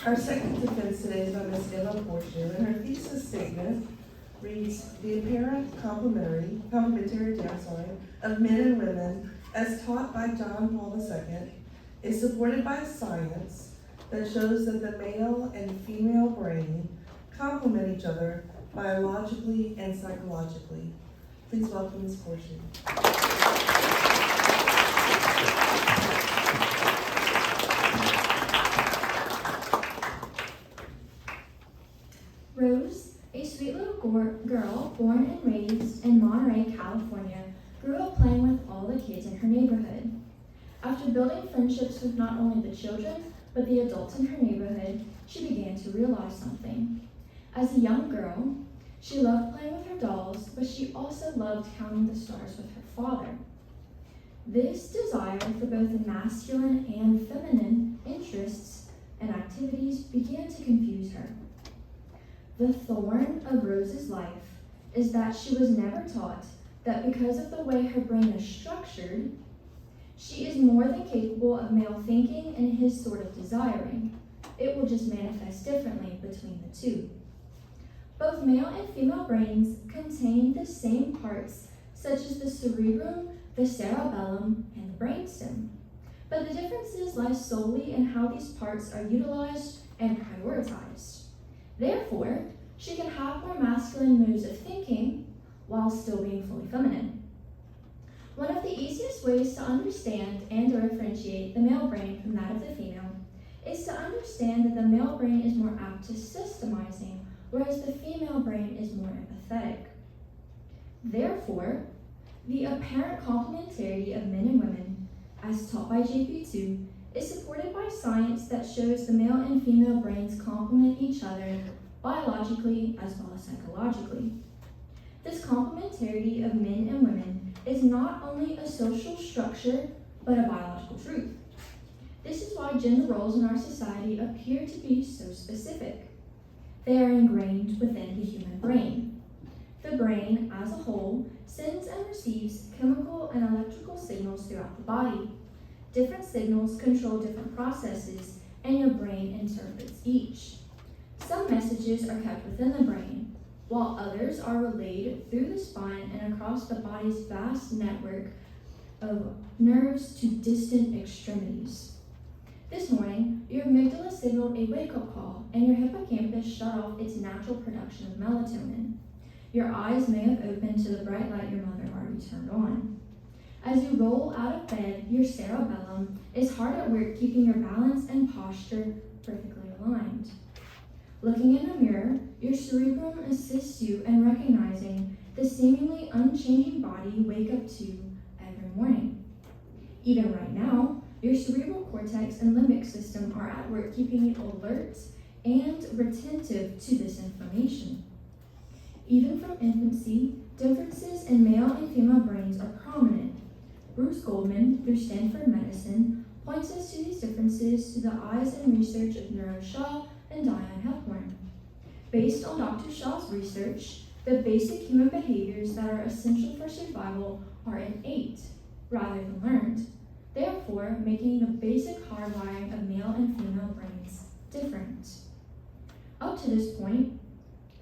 Our second defense today is by Ms. Emma Pourciau, and her thesis statement reads, "The apparent complementarity of men and women, as taught by John Paul II, is supported by science that shows that the male and female brain complement each other biologically and psychologically." Please welcome Ms. Pourciau. Rose, a sweet little girl born and raised in Monterey, California, grew up playing with all the kids in her neighborhood. After building friendships with not only the children, but the adults in her neighborhood, she began to realize something. As a young girl, she loved playing with her dolls, but she also loved counting the stars with her father. This desire for both masculine and feminine interests and activities began to confuse her. The thorn of Rose's life is that she was never taught that because of the way her brain is structured, she is more than capable of male thinking and his sort of desiring. It will just manifest differently between the two. Both male and female brains contain the same parts, such as the cerebrum, the cerebellum, and the brainstem. But the differences lie solely in how these parts are utilized and prioritized. Therefore, she can have more masculine modes of thinking while still being fully feminine. One of the easiest ways to understand and to differentiate the male brain from that of the female is to understand that the male brain is more apt to systemizing, whereas the female brain is more empathetic. Therefore, the apparent complementarity of men and women, as taught by JP2, is supported by science that shows the male and female brains complement each other biologically as well as psychologically. This complementarity of men and women is not only a social structure, but a biological truth. This is why gender roles in our society appear to be so specific. They are ingrained within the human brain. The brain, as a whole, sends and receives chemical and electrical signals throughout the body. Different signals control different processes, and your brain interprets each. Some messages are kept within the brain, while others are relayed through the spine and across the body's vast network of nerves to distant extremities. This morning, your amygdala signaled a wake-up call, and your hippocampus shut off its natural production of melatonin. Your eyes may have opened to the bright light your mother already turned on. As you roll out of bed, your cerebellum is hard at work keeping your balance and posture perfectly aligned. Looking in a mirror, your cerebrum assists you in recognizing the seemingly unchanging body you wake up to every morning. Even right now, your cerebral cortex and limbic system are at work keeping you alert and retentive to this information. Even from infancy, differences in male and female brains are prominent. Bruce Goldman, through Stanford Medicine, points us to these differences through the eyes and research of Neuro Shaw and Diane Hepworn. Based on Dr. Shaw's research, the basic human behaviors that are essential for survival are innate rather than learned, therefore making the basic hardwiring of male and female brains different. Up to this point,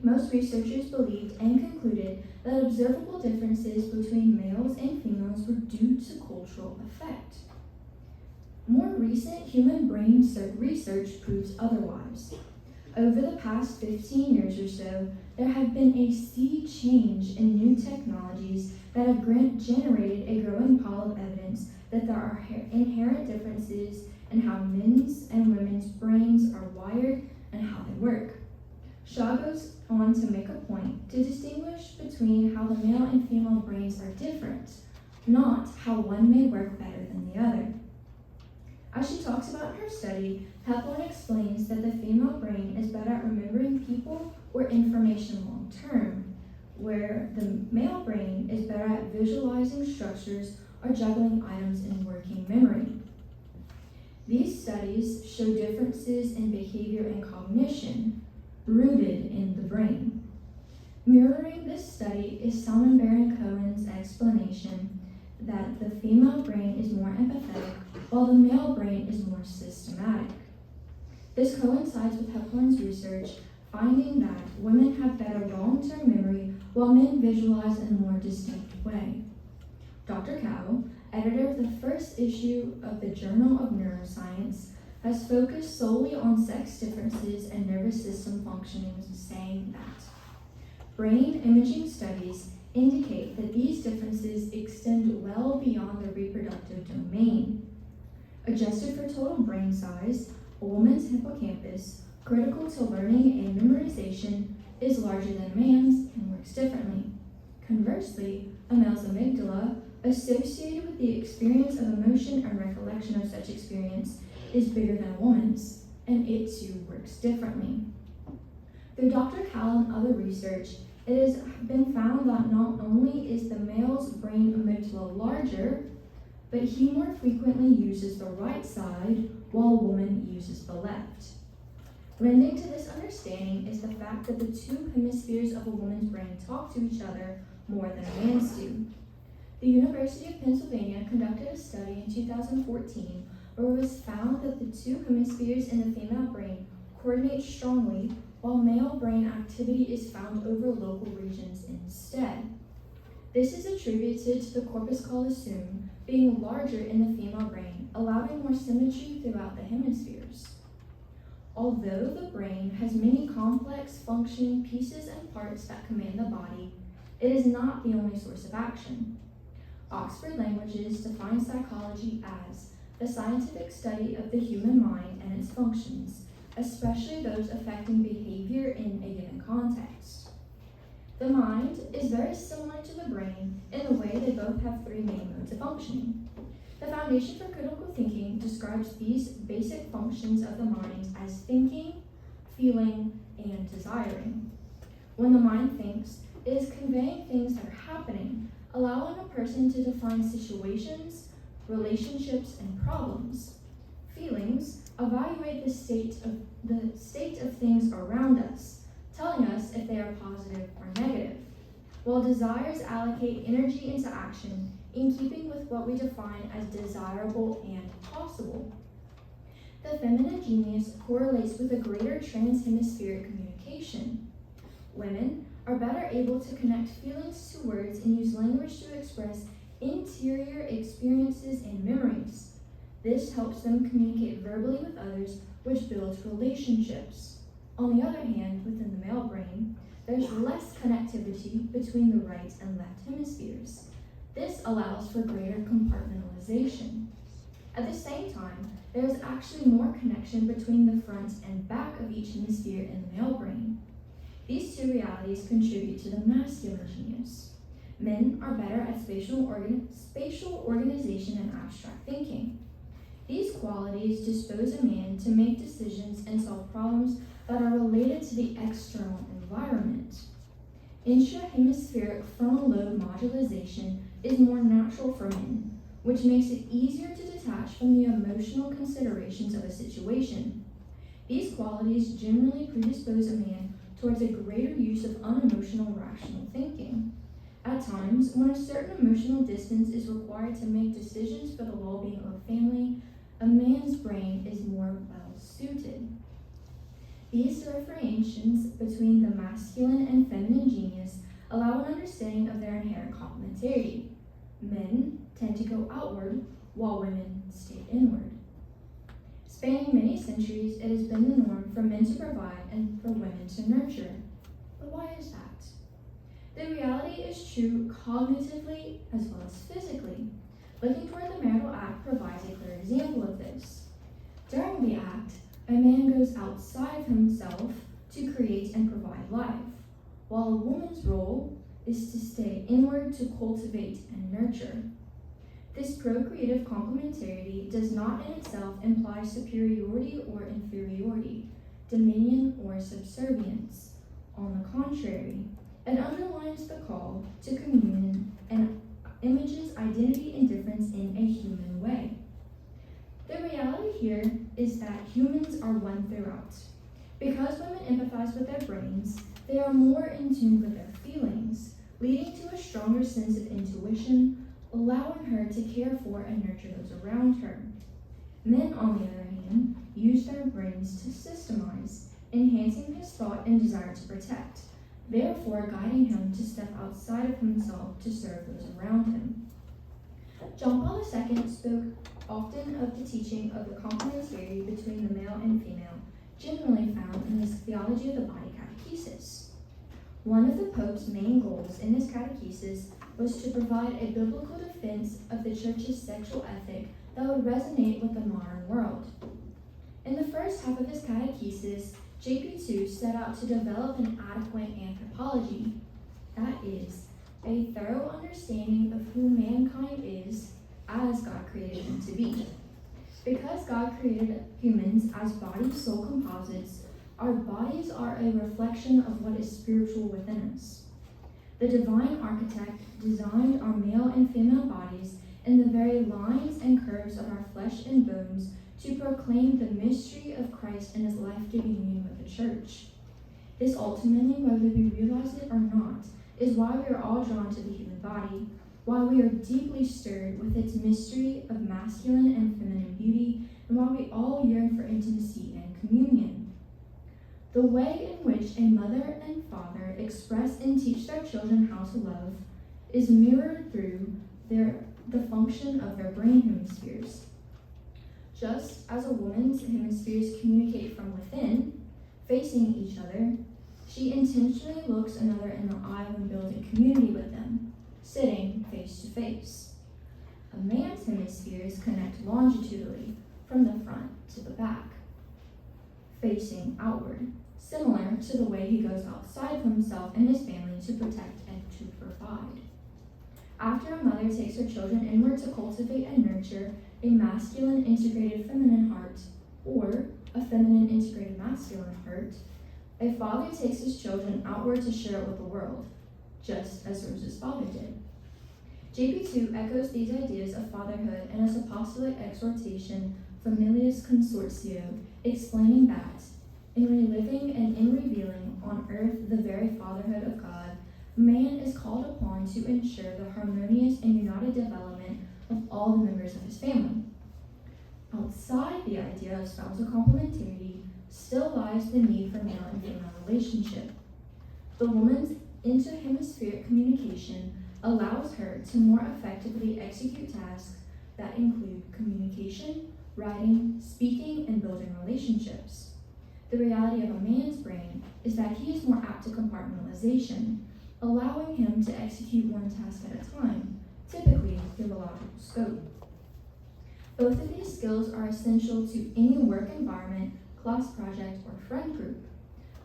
most researchers believed and concluded that observable differences between males and females were due to cultural effect. More recent human brain research proves otherwise. Over the past 15 years or so, there have been a sea change in new technologies that have generated a growing pile of evidence that there are inherent differences in how men's and women's brains are wired and how they work. Shaw goes on to make a point to distinguish between how the male and female brains are different, not how one may work better than the other. As she talks about in her study, Hepworn explains that the female brain is better at remembering people or information long term, where the male brain is better at visualizing structures or juggling items in working memory. These studies show differences in behavior and cognition rooted in the brain. Mirroring this study is Salmon Baron Cohen's explanation that the female brain is more empathetic while the male brain is more systematic. This coincides with Hepworth's research, finding that women have better long-term memory while men visualize in a more distinct way. Dr. Cow, editor of the first issue of the Journal of Neuroscience, has focused solely on sex differences and nervous system functioning, saying that brain imaging studies indicate that these differences extend well beyond the reproductive domain. Adjusted for total brain size, a woman's hippocampus, critical to learning and memorization, is larger than a man's and works differently. Conversely, a male's amygdala, associated with the experience of emotion and recollection of such experience, is bigger than a woman's, and it too works differently. Through Dr. Cal and other research, it has been found that not only is the male's brain amygdala larger, but he more frequently uses the right side while a woman uses the left. Lending to this understanding is the fact that the two hemispheres of a woman's brain talk to each other more than a man's do. The University of Pennsylvania conducted a study in 2014 where it was found that the two hemispheres in the female brain coordinate strongly while male brain activity is found over local regions instead. This is attributed to the corpus callosum being larger in the female brain, allowing more symmetry throughout the hemispheres. Although the brain has many complex functioning pieces and parts that command the body, it is not the only source of action. Oxford Languages defines psychology as the scientific study of the human mind and its functions, especially those affecting behavior in a given context. The mind is very similar to the brain in the way they both have three main modes of functioning. The foundation for critical thinking describes these basic functions of the mind as thinking, feeling, and desiring. When the mind thinks, it is conveying things that are happening, allowing a person to define situations, relationships, and problems. Feelings evaluate the state of things around us, telling us if they are positive or negative, while desires allocate energy into action in keeping with what we define as desirable and possible. The feminine genius correlates with a greater transhemispheric communication. Women are better able to connect feelings to words and use language to express interior experiences and memories. This helps them communicate verbally with others, which builds relationships. On the other hand, within the male brain, there's less connectivity between the right and left hemispheres. This allows for greater compartmentalization. At the same time, there is actually more connection between the front and back of each hemisphere in the male brain. These two realities contribute to the masculine genius. Men are better at spatial organization and abstract thinking. These qualities dispose a man to make decisions and solve problems that are related to the external environment. Intrahemispheric frontal lobe modularization is more natural for men, which makes it easier to detach from the emotional considerations of a situation. These qualities generally predispose a man towards a greater use of unemotional rational thinking. At times, when a certain emotional distance is required to make decisions for the well-being of a family, a man's brain is more well-suited. These differentiations between the masculine and feminine genius allow an understanding of their inherent complementarity. Men tend to go outward, while women stay inward. Spanning many centuries, it has been the norm for men to provide and for women to nurture. But why is that? The reality is true cognitively as well as physically. Looking toward the marital act provides a clear example of this. During the act, a man goes outside of himself to create and provide life, while a woman's role is to stay inward to cultivate and nurture. This procreative complementarity does not in itself imply superiority or inferiority, dominion or subservience. On the contrary, it underlines the call to communion and images identity and difference in a human way. The reality here is that humans are one throughout. Because women empathize with their brains, they are more in tune with their feelings, leading to a stronger sense of intuition, allowing her to care for and nurture those around her. Men, on the other hand, used their brains to systemize, enhancing his thought and desire to protect, therefore guiding him to step outside of himself to serve those around him. John Paul II spoke often of the teaching of the complementarity between the male and female, generally found in his Theology of the Body catechesis. One of the Pope's main goals in his catechesis was to provide a biblical defense of the Church's sexual ethic that would resonate with the modern world. In the first half of his catechesis, JP2 set out to develop an adequate anthropology, that is, a thorough understanding of who mankind is as God created him to be. Because God created humans as body-soul composites, our bodies are a reflection of what is spiritual within us. The divine architect designed our male and female bodies in the very lines and curves of our flesh and bones to proclaim the mystery of Christ and his life-giving union with the church. This ultimately, whether we realize it or not, is why we are all drawn to the human body, why we are deeply stirred with its mystery of masculine and feminine beauty, and why we all yearn for intimacy and communion. The way in which a mother and father express and teach their children how to love is mirrored through the function of their brain hemispheres. Just as a woman's hemispheres communicate from within, facing each other, she intentionally looks another in the eye when building community with them, sitting face to face. A man's hemispheres connect longitudinally from the front to the back, facing outward, similar to the way he goes outside of himself and his family to protect and to provide. After a mother takes her children inward to cultivate and nurture a masculine integrated feminine heart, or a feminine integrated masculine heart, a father takes his children outward to share it with the world, just as Rose's father did. JP2 echoes these ideas of fatherhood in his apostolic exhortation Familias Consortio, explaining that, in reliving and in revealing on earth the very fatherhood of God, man is called upon to ensure the harmonious and united development of all the members of his family. Outside the idea of spousal complementarity still lies the need for male and female relationship. The woman's inter-hemispheric communication allows her to more effectively execute tasks that include communication, writing, speaking, and building relationships. The reality of a man's brain is that he is more apt to compartmentalization, allowing him to execute one task at a time, typically through the logical scope. Both of these skills are essential to any work environment, class project, or friend group.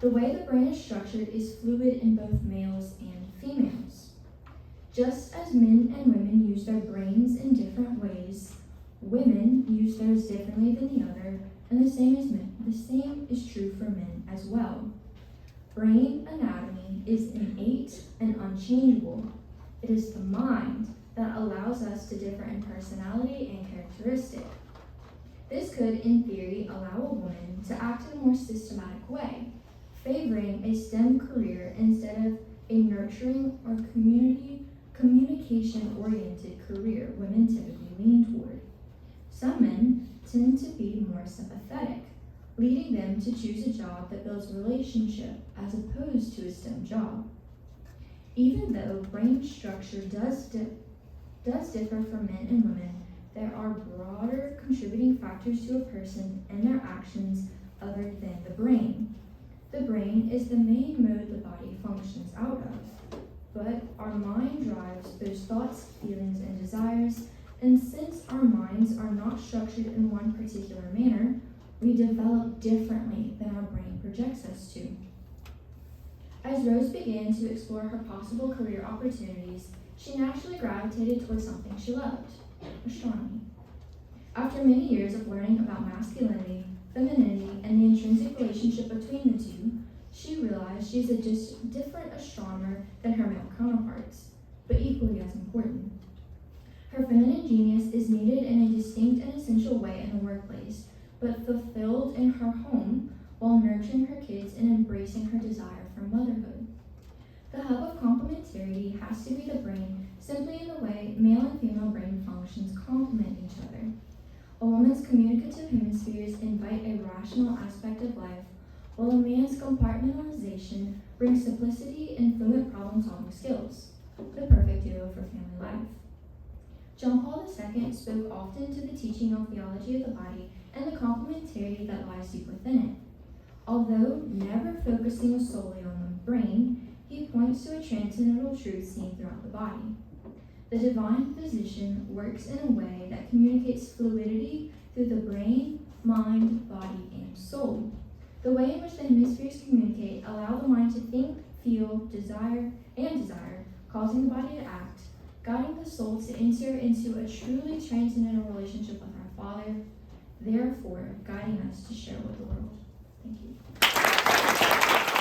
The way the brain is structured is fluid in both males and females. Just as men and women use their brains in different ways, women use theirs differently than the other, and the same is true for men as well. Brain anatomy is innate and unchangeable. It is the mind that allows us to differ in personality and characteristic. This could, in theory, allow a woman to act in a more systematic way, favoring a STEM career instead of a nurturing or communication-oriented career women typically lean toward. Some men tend to be more sympathetic, leading them to choose a job that builds relationship as opposed to a STEM job. Even though brain structure does differ for men and women, there are broader contributing factors to a person and their actions other than the brain. The brain is the main mode the body functions out of, but our mind drives those thoughts, feelings, and desires, and since our minds are not structured in one particular manner, we develop differently than our brain projects us to. As Rose began to explore her possible career opportunities, she naturally gravitated towards something she loved, astronomy. After many years of learning about masculinity, femininity, and the intrinsic relationship between the two, she realized she is a different astronomer than her male counterparts, but equally as important. Her feminine genius is needed in a distinct and essential way in the workplace, but fulfilled in her home while nurturing her kids and embracing her desire for motherhood. The hub of complementarity has to be the brain, simply in the way male and female brain functions complement each other. A woman's communicative hemispheres invite a rational aspect of life, while a man's compartmentalization brings simplicity and fluent problem-solving skills. The perfect duo for family life. John Paul II spoke often to the teaching of theology of the body and the complementarity that lies deep within it. Although never focusing solely on the brain, he points to a transcendental truth seen throughout the body. The divine physician works in a way that communicates fluidity through the brain, mind, body, and soul. The way in which the hemispheres communicate allow the mind to think, feel, desire, causing the body to act, guiding the soul to enter into a truly transcendental relationship with our Father, therefore guiding us to share with the world. Thank you.